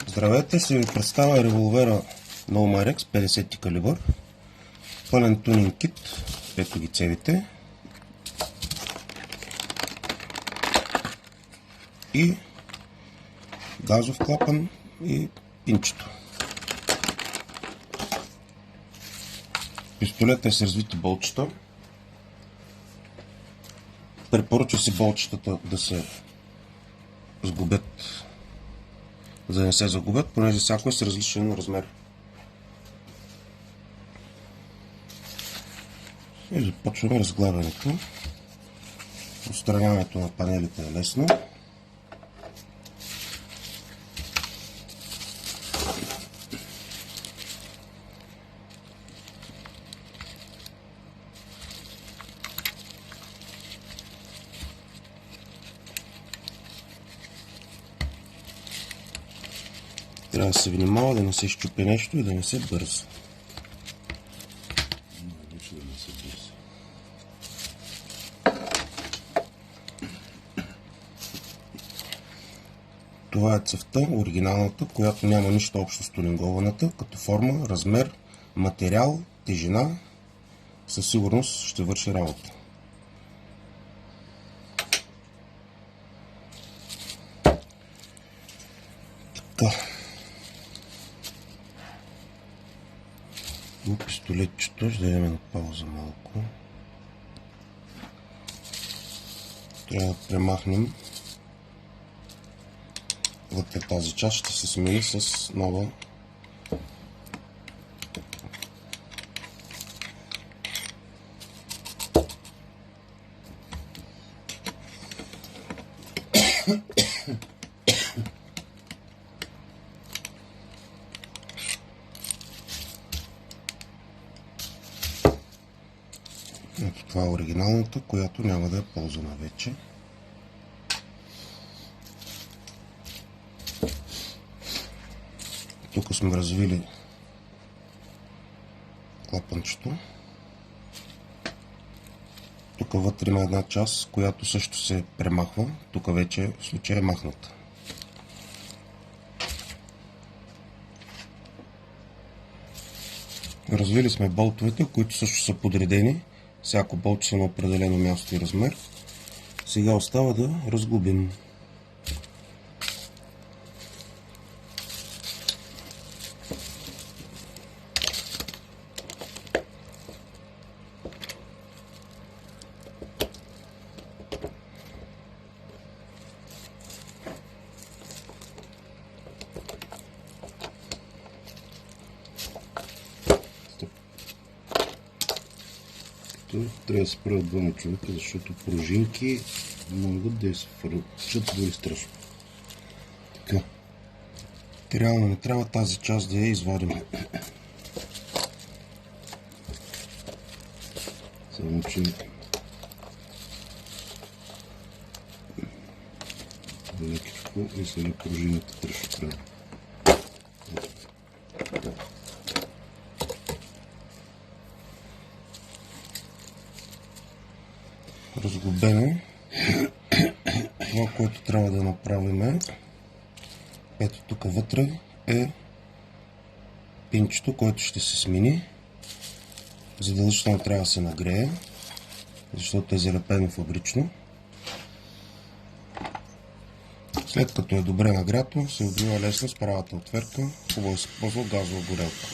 Здравейте, ще ви представя револвера Nomarex 50 калибър. Пълен тунинг кит, ето ги цевите. И газов клапан и пинчето. Пистолетът е с развити болчета. Препоръчва се болчетата да се сгубят, за да не се загубят, понеже всяко е с различен размер. И започваме разглавянето. Отстраняването на панелите е лесно. Трябва да се внимава да не се счупи нещо и да не се бърза. Това е цевта, оригиналната, която няма нищо общо с тунингованата, като форма, размер, материал, тежина, със сигурност ще върши работа. Така. Пистолетчето ще дадем на пауза малко. Трябва да премахнем вътре тази част, ще се смени с нова. Ето това е оригиналната, която няма да е ползвана вече. Тук сме развили клапанчето. Тук вътре има една част, която също се премахва. Тук вече в случая е махната. Развили сме болтовете, които също са подредени. Всяко болче на определено място и размер. Сега остава да разглобим. Трябва да се правят двама човека, защото пружинки могат да изфършат дори страшно. Така. Реално не трябва тази част да я извадим. Само че лекичко и сега пружината тръща трябва. Разглобено. Това, което трябва да направим е, ето тук вътре е пинчето, което ще се смени. Задължително трябва да се нагрее, защото е залепено фабрично. След като е добре нагрято, се обвива лесно с правата отвертка. Хубаво се ползва газова горелка.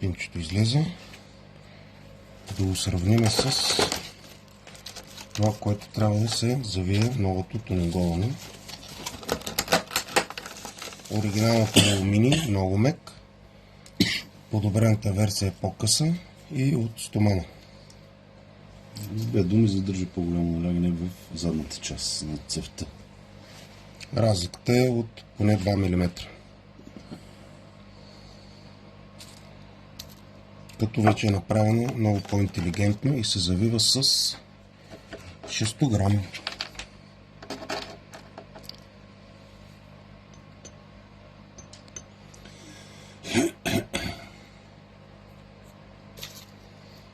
Пинчето излезе. Да го сравним с това, което трябва да се завие новото тунинговане. Оригиналната е алуминий, много мек. Подобрената версия е по-къса и от стомана. С две думи, задържа по-голямо налягане в задната част на цевта. Разликата е от поне 2 мм. Като вече е направено много по-интелигентно и се завива с 6 грама.